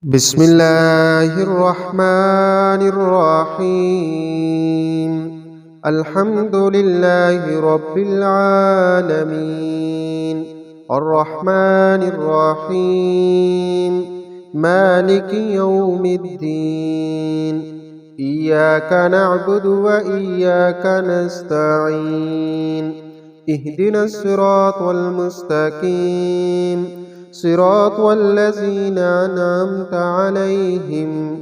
بسم الله الرحمن الرحيم. الحمد لله رب العالمين الرحمن الرحيم مالك يوم الدين. إياك نعبد وإياك نستعين. اهدنا الصراط المستقيم صراط الذين أنعمت عليهم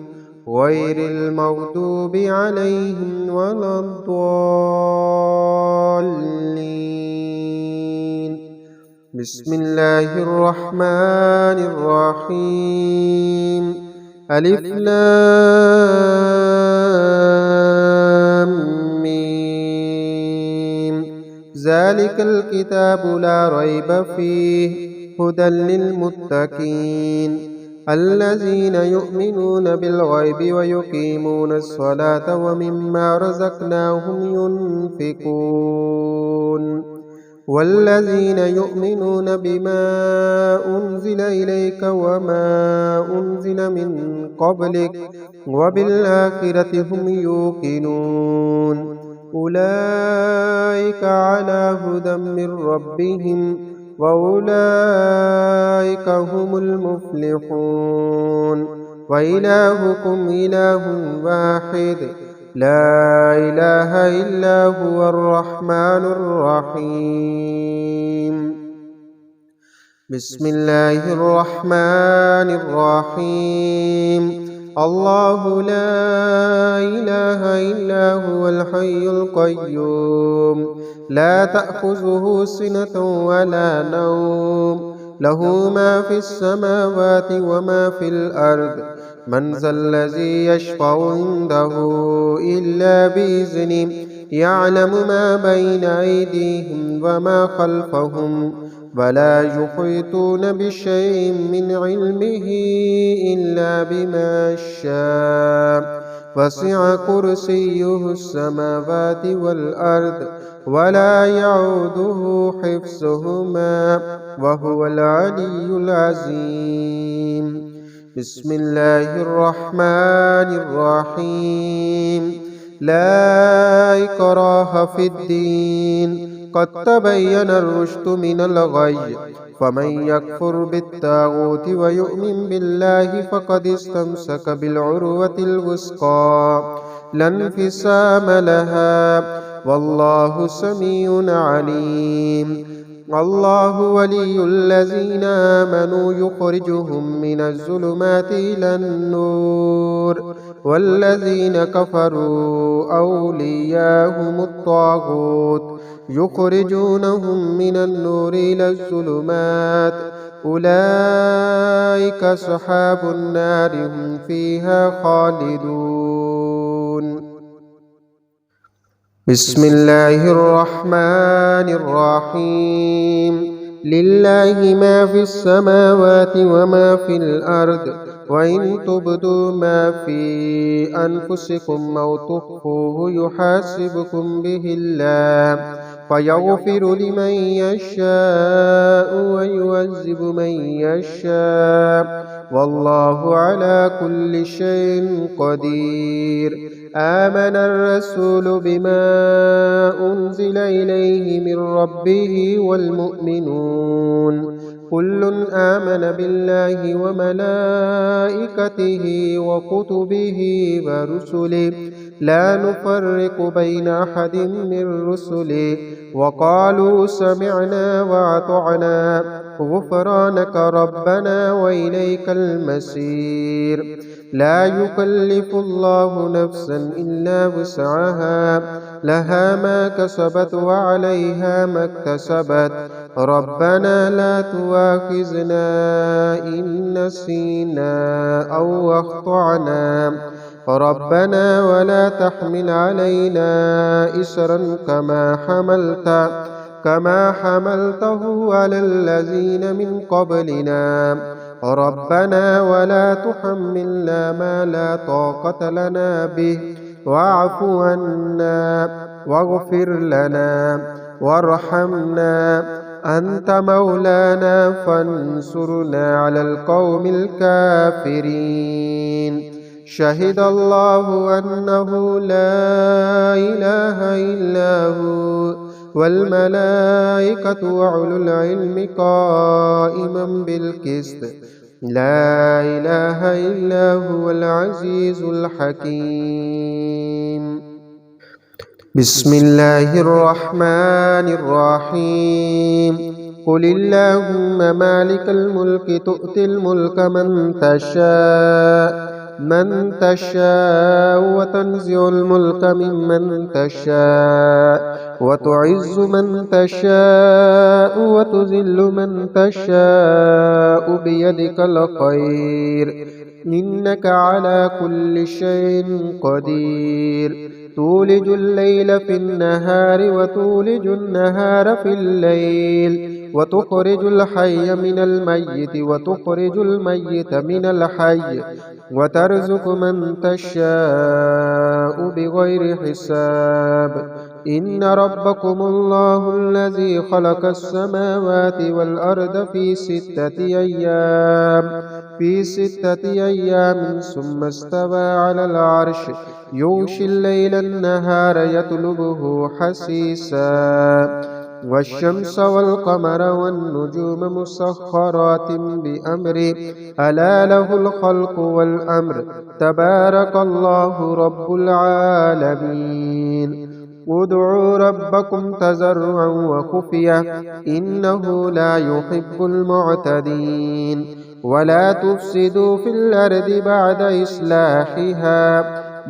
غير المغضوب عليهم ولا الضالين. بسم الله الرحمن الرحيم. ألف لام ميم. ذلك الكتاب لا ريب فيه هدى للمتقين الذين يؤمنون بالغيب ويقيمون الصلاة ومما رزقناهم ينفقون والذين يؤمنون بما أنزل إليك وما أنزل من قبلك وبالآخرة هم يوقنون أولئك على هدى من ربهم وأولئك هم المفلحون. وإلهكم إله واحد لا إله إلا هو الرحمن الرحيم. بسم الله الرحمن الرحيم. الله لا إله إلا هو الحي القيوم لا تأخذه سنة ولا نوم له ما في السماوات وما في الأرض. من ذا الذي يشفع عنده إلا بإذنه يعلم ما بين أيديهم وما خلفهم ولا يحيطون بشيء من علمه إلا بما شاء. وسع كرسيه السماوات والأرض ولا يعوده حفظهما وهو العلي العظيم. بسم الله الرحمن الرحيم. لا إكراه في الدين قد تبين الرشد من الغي. فمن يكفر بالطاغوت ويؤمن بالله فقد استمسك بالعروة الوثقى لا انفصام لها والله سميع عليم. الله ولي الذين آمنوا يخرجهم من الظلمات إلى النور والذين كفروا أولياءهم الطاغوت يخرجونهم من النور إلى الظلمات. أولئك أصحاب النار هم فيها خالدون. بسم الله الرحمن الرحيم. لله ما في السماوات وما في الأرض وإن تبدوا ما في أنفسكم أو تخفوه يحاسبكم به الله فيغفر لمن يشاء ويعذب من يشاء والله على كل شيء قدير. آمن الرسول بما أنزل إليه من ربه والمؤمنون كل آمن بالله وملائكته وكتبه ورسله لا نفرق بين أحد من رسله وقالوا سمعنا وأطعنا غفرانك ربنا وإليك المصير. لا يكلف الله نفسا إلا وسعها لها ما كسبت وعليها ما اكتسبت. ربنا لا تؤاخذنا إن نسينا أو أخطأنا ربنا ولا تحمل علينا إصرا كما حملته على الذين من قبلنا. ربنا ولا تحملنا ما لا طاقة لنا به واعف عنا واغفر لنا وارحمنا أنت مولانا فانصرنا على القوم الكافرين. شهد الله أنه لا إله إلا هو والملائكة وأولو العلم قائما بالقسط لا إله إلا هو العزيز الحكيم. بسم الله الرحمن الرحيم. قل اللهم مالك الملك تؤتي الملك من تشاء وتنزع الملك ممن تشاء وتعز من تشاء وتذل من تشاء بيدك الخير إنك على كل شيء قدير. تولج الليل في النهار وتولج النهار في الليل وتخرج الحي من الميت وتخرج الميت من الحي وترزق من تشاء بغير حساب. إن ربكم الله الذي خلق السماوات والأرض في 6 أيام ثم استوى على العرش يغشي الليل النهار يطلبه حثيثا والشمس والقمر والنجوم مسخرات بأمره ألا له الخلق والأمر تبارك الله رب العالمين. ادعوا ربكم تضرعا وخفية إنه لا يحب المعتدين. ولا تفسدوا في الأرض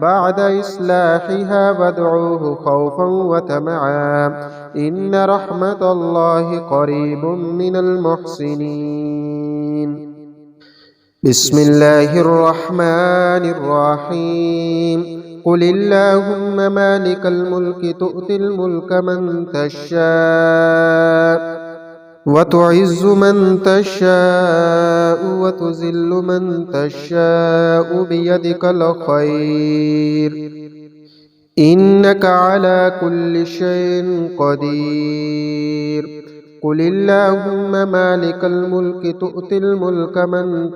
بعد إصلاحها وادعوه خوفا وطمعا إن رحمة الله قريب من المحسنين. بسم الله الرحمن الرحيم. قل اللهم مالك الملك تؤتي الملك من تشاء وتعز من تشاء وتذل من تشاء بيدك الخير إنك على كل شيء قدير. قل اللهم مالك الملك تؤتي الملك من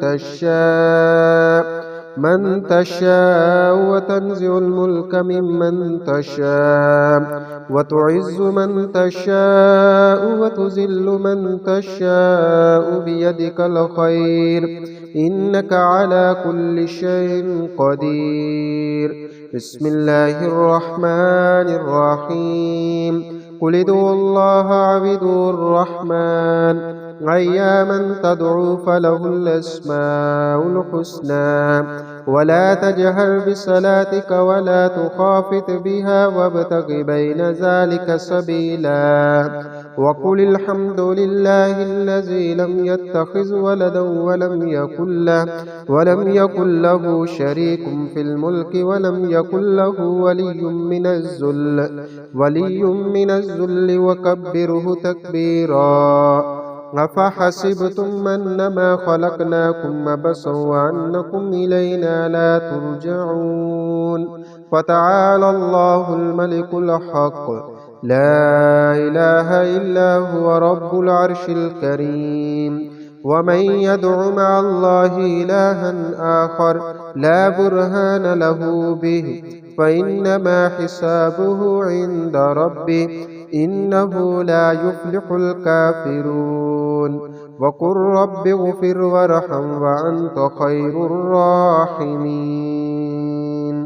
تشاء وتنزع الملك ممن تشاء وتعز من تشاء وتذل من تشاء بيدك الخير إنك على كل شيء قدير. بسم الله الرحمن الرحيم. قل ادعوا الله عبدوا الرحمن أياما تدعوا فله الأسماء الحسنى ولا تجهر بصلاتك ولا تخافت بها وابتغ بين ذلك سبيلا. وقل الحمد لله الذي لم يتخذ ولدا ولم يكن له شريك في الملك ولم يكن له ولي من الذل وكبره تكبيرا. أفحسبتم أنما خلقناكم عبثا وأنكم إلينا لا ترجعون. فتعالى الله الملك الحق لا إله إلا هو رب العرش الكريم. ومن يدع مع الله إلها آخر لا برهان له به فإنما حسابه عند ربه إنه لا يفلح الكافرون. وقل رب اغفر وارحم وأنت خير الراحمين.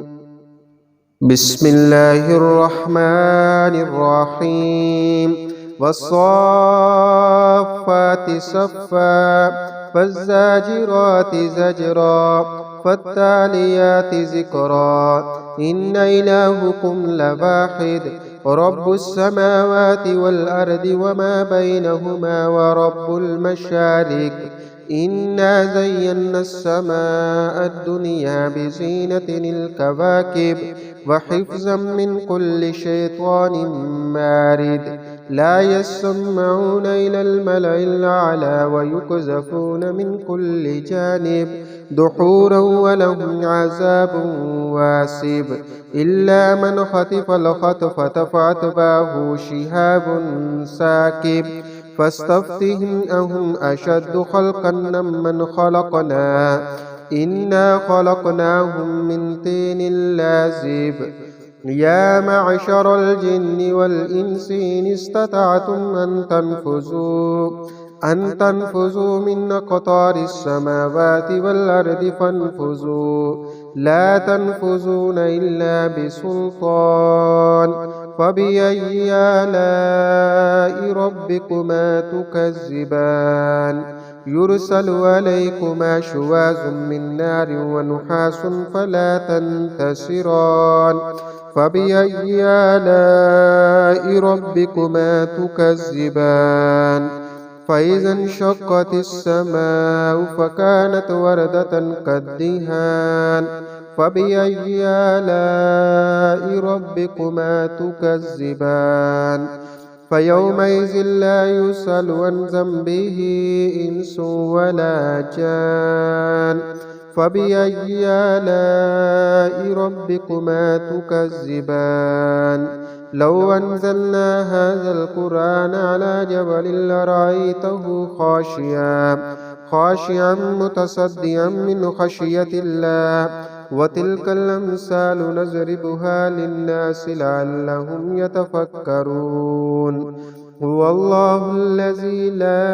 بسم الله الرحمن الرحيم. والصافات صفا فالزاجرات زجرا فالتاليات ذكرا إن إلهكم لواحد رب السماوات والأرض وما بينهما ورب المشارق. إنا زينا السماء الدنيا بزينة الكواكب وحفظا من كل شيطان مارد. لا يسمعون إلى الملأ الأعلى ويقذفون من كل جانب دحورا ولهم عذاب واسب. إلا من خطف الخطفة فأتبعه شهاب ساكب فاستفتهم أهم أشد خلقا ممن خلقنا إنا خلقناهم من طين لازب يا معشر الجن والإنس إن استطعتم أن تنفذوا من أقطار السماوات والأرض فانفذوا لا تنفذون إلا بسلطان فبأي آلاء ربكما تكذبان يرسل عليكما شواظ من نار ونحاس فلا تنتصران فبأي آلاء ربكما تكذبان فإذا انشقت السماء فكانت وردة كالدهان فبأي آلاء ربكما تكذبان فيومئذ لا يسأل عن ذنبه إنس ولا جان فبأي آلاء ربكما تكذبان لو أنزلنا هذا القرآن على جبل لرأيته خاشعا متصدعا من خشية الله وتلك الأمثال نضربها للناس لعلهم يتفكرون هو الله الذي لا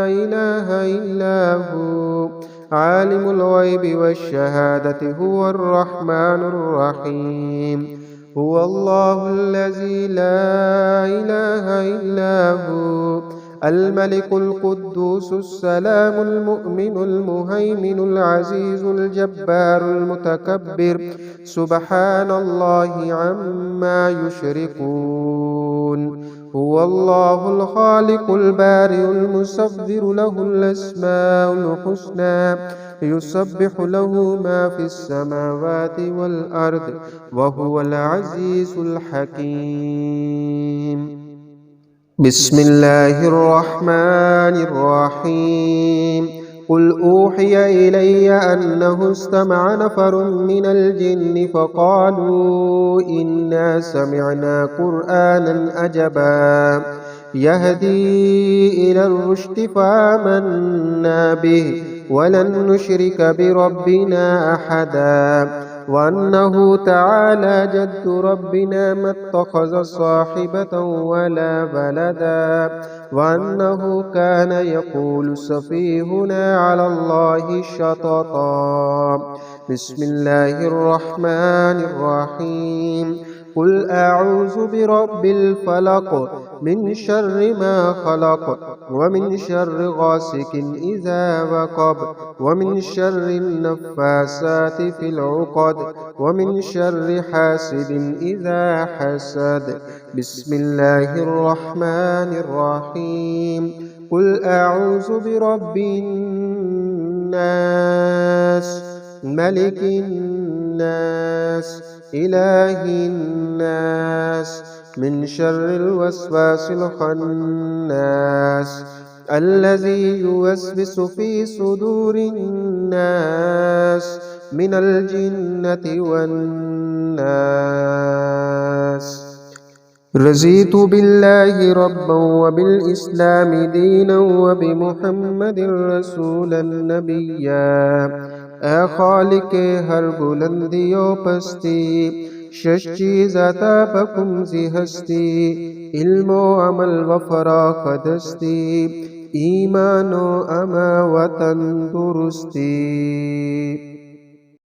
إله إلا هو عالم الغيب والشهادة هو الرحمن الرحيم هو الله الذي لا إله إلا هو الملك القدوس السلام المؤمن المهيمن العزيز الجبار المتكبر سبحان الله عما يشركون هو الله الخالق البارئ المصور له الأسماء الحسنى يسبح له ما في السماوات والأرض وهو العزيز الحكيم بسم الله الرحمن الرحيم قل أوحي إلي أنه استمع نفر من الجن فقالوا إنا سمعنا قرآنا عجبا يهدي إلى الرشد فآمنا به ولن نشرك بربنا أحدا وأنه تعالى جد ربنا ما اتخذ صاحبة ولا ولدا وأنه كان يقول سفيهنا على الله شططا بسم الله الرحمن الرحيم قل أعوذ برب الفلق من شر ما خلق ومن شر غاسق إذا وقب ومن شر النفاسات في العقد ومن شر حاسد إذا حسد بسم الله الرحمن الرحيم قل أعوذ برب الناس ملك الناس إله الناس من شر الوسواس الخناس الذي يوسوس في صدور الناس من الجنة والناس رضيت بالله ربا وبالإسلام دينا وبمحمد رسولا نبيا خالق हर बुलंदियों पस्ती शश अता बकुमज़ी हस्ती इल्मो अमल व फराखदस्ती ईमानो अमा व तंदुरुस्ती